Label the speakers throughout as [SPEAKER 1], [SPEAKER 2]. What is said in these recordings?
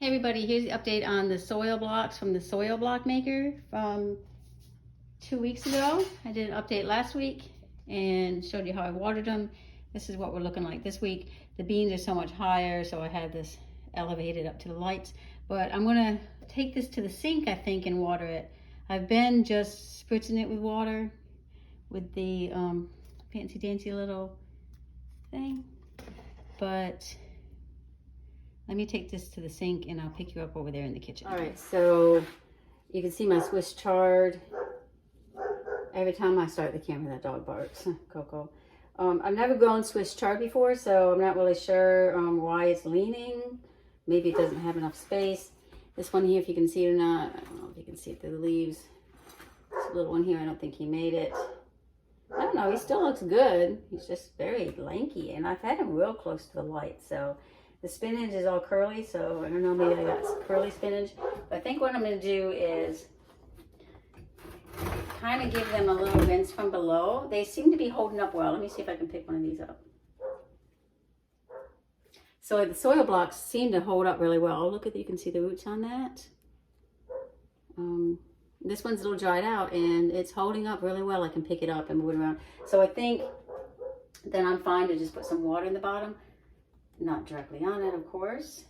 [SPEAKER 1] Hey everybody, here's the update on the soil blocks from the soil block maker from 2 weeks ago. I did an update last week and showed you how I watered them. This is what we're looking like this week. The beans are so much higher, so I had this elevated up to the lights. But I'm gonna take this to the sink, I think, and water it. I've been just spritzing it with water with the fancy dancy little thing. But let me take this to the sink and I'll pick you up over there in the kitchen. All right, so you can see my Swiss chard. Every time I start the camera, that dog barks. Coco. I've never grown Swiss chard before, so I'm not really sure why it's leaning. Maybe it doesn't have enough space. This one here, if you can see it or not, I don't know if you can see it through the leaves. This little one here, I don't think he made it. I don't know, he still looks good. He's just very lanky, and I've had him real close to the light, so. The spinach is all curly, so I don't know, maybe I got some curly spinach. But I think what I'm going to do is kind of give them a little rinse from below. They seem to be holding up well. Let me see if I can pick one of these up. So the soil blocks seem to hold up really well. Look at, you can see the roots on that. This one's a little dried out and it's holding up really well. I can pick it up and move it around. So I think then I'm fine to just put some water in the bottom. Not directly on it, of course,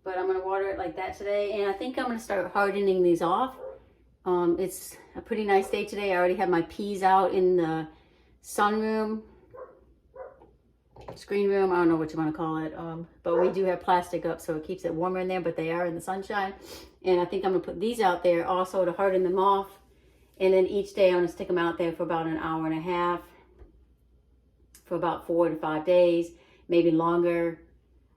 [SPEAKER 1] but I'm going to water it like that today, and I think I'm going to start hardening these off. It's a pretty nice day today. I already have my peas out in the sunroom, screen room, I don't know what you want to call it, but we do have plastic up so it keeps it warmer in there, but they are in the sunshine, and I think I'm going to put these out there also to harden them off, and then each day I'm going to stick them out there for about an hour and a half, for about 4 to 5 days. Maybe longer.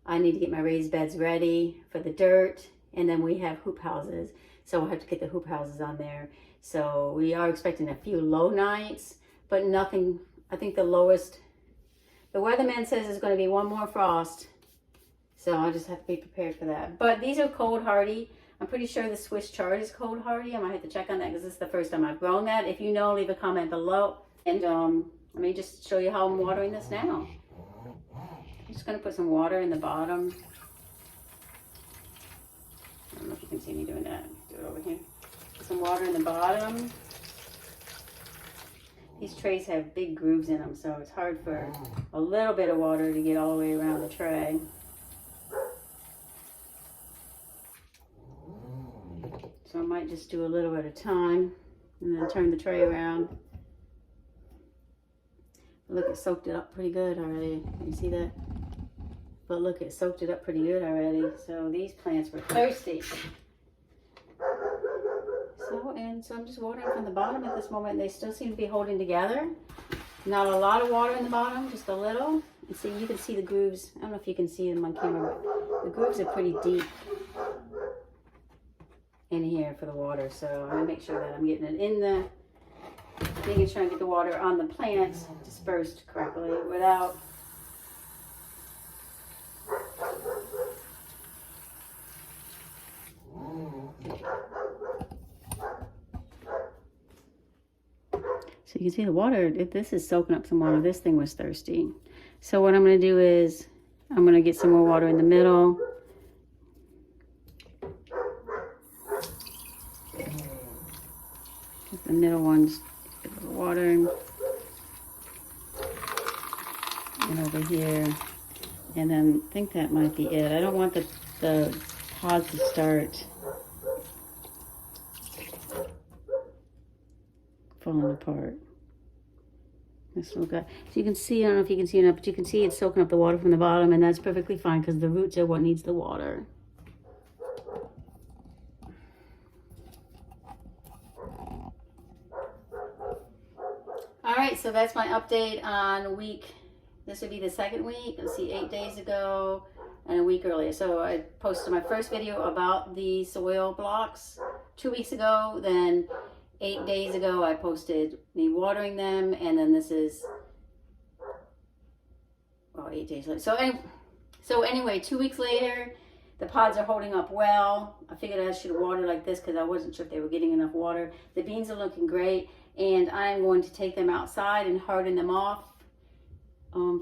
[SPEAKER 1] I need to get my raised beds ready for the dirt, and then we have hoop houses, so we'll have to get the hoop houses on there. So we are expecting a few low nights, but nothing. I think the lowest, the weatherman says is going to be one more frost, so I just have to be prepared for that. But these are cold hardy. I'm pretty sure the Swiss chard is cold hardy. I might have to check on that because this is the first time I've grown that. If you know, leave a comment below, and let me just show you how I'm watering this now. I'm just going to put some water in the bottom. I don't know if you can see me doing that. Do it over here. Put some water in the bottom. These trays have big grooves in them, so it's hard for a little bit of water to get all the way around the tray. So I might just do a little at a time and then turn the tray around. Look, it soaked it up pretty good already. You see that? But look, it soaked it up pretty good already. So these plants were thirsty. So I'm just watering from the bottom at this moment. They still seem to be holding together. Not a lot of water in the bottom, just a little. And see, you can see the grooves. I don't know if you can see them on camera, but the grooves are pretty deep in here for the water. So I'm gonna make sure that I'm getting it in the, making sure I get the water on the plants dispersed correctly without so you can see the water, this is soaking up some water. This thing was thirsty. So what I'm going to do is I'm going to get some more water in the middle. The middle one's get a little water. And over here. And then I think that might be it. I don't want the pods to start falling apart. This little guy. So you can see, I don't know if you can see enough, but you can see it's soaking up the water from the bottom, and that's perfectly fine because the roots are what needs the water. All right, so that's my update on week. This would be the second week. Let's see, 8 days ago and a week earlier. So I posted my first video about the soil blocks 2 weeks ago. Then 8 days ago, I posted me watering them. And then this is, well, 8 days later. So anyway, 2 weeks later, the pods are holding up well. I figured I should water like this because I wasn't sure if they were getting enough water. The beans are looking great. And I'm going to take them outside and harden them off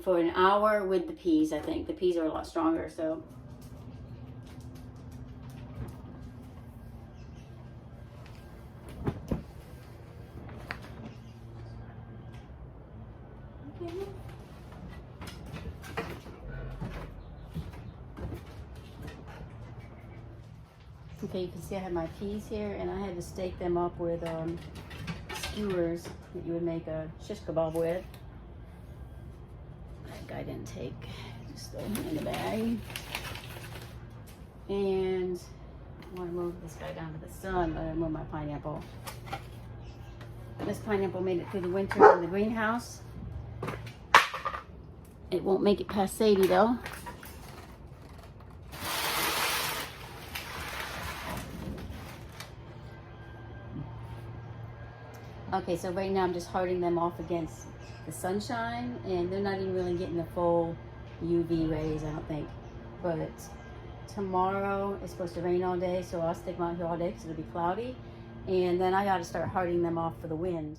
[SPEAKER 1] for an hour with the peas. I think the peas are a lot stronger, so Okay, you can see I have my peas here, and I had to stake them up with skewers that you would make a shish kebab with. That guy didn't take, just throw him in the bag. And I want to move this guy down to the sun, but I move my pineapple. This pineapple made it through the winter in the greenhouse. It won't make it past Sadie though. Okay, so right now I'm just harding them off against the sunshine, and they're not even really getting the full UV rays, I don't think. But tomorrow it's supposed to rain all day, so I'll stick them out here all day because it'll be cloudy. And then I got to start harding them off for the wind.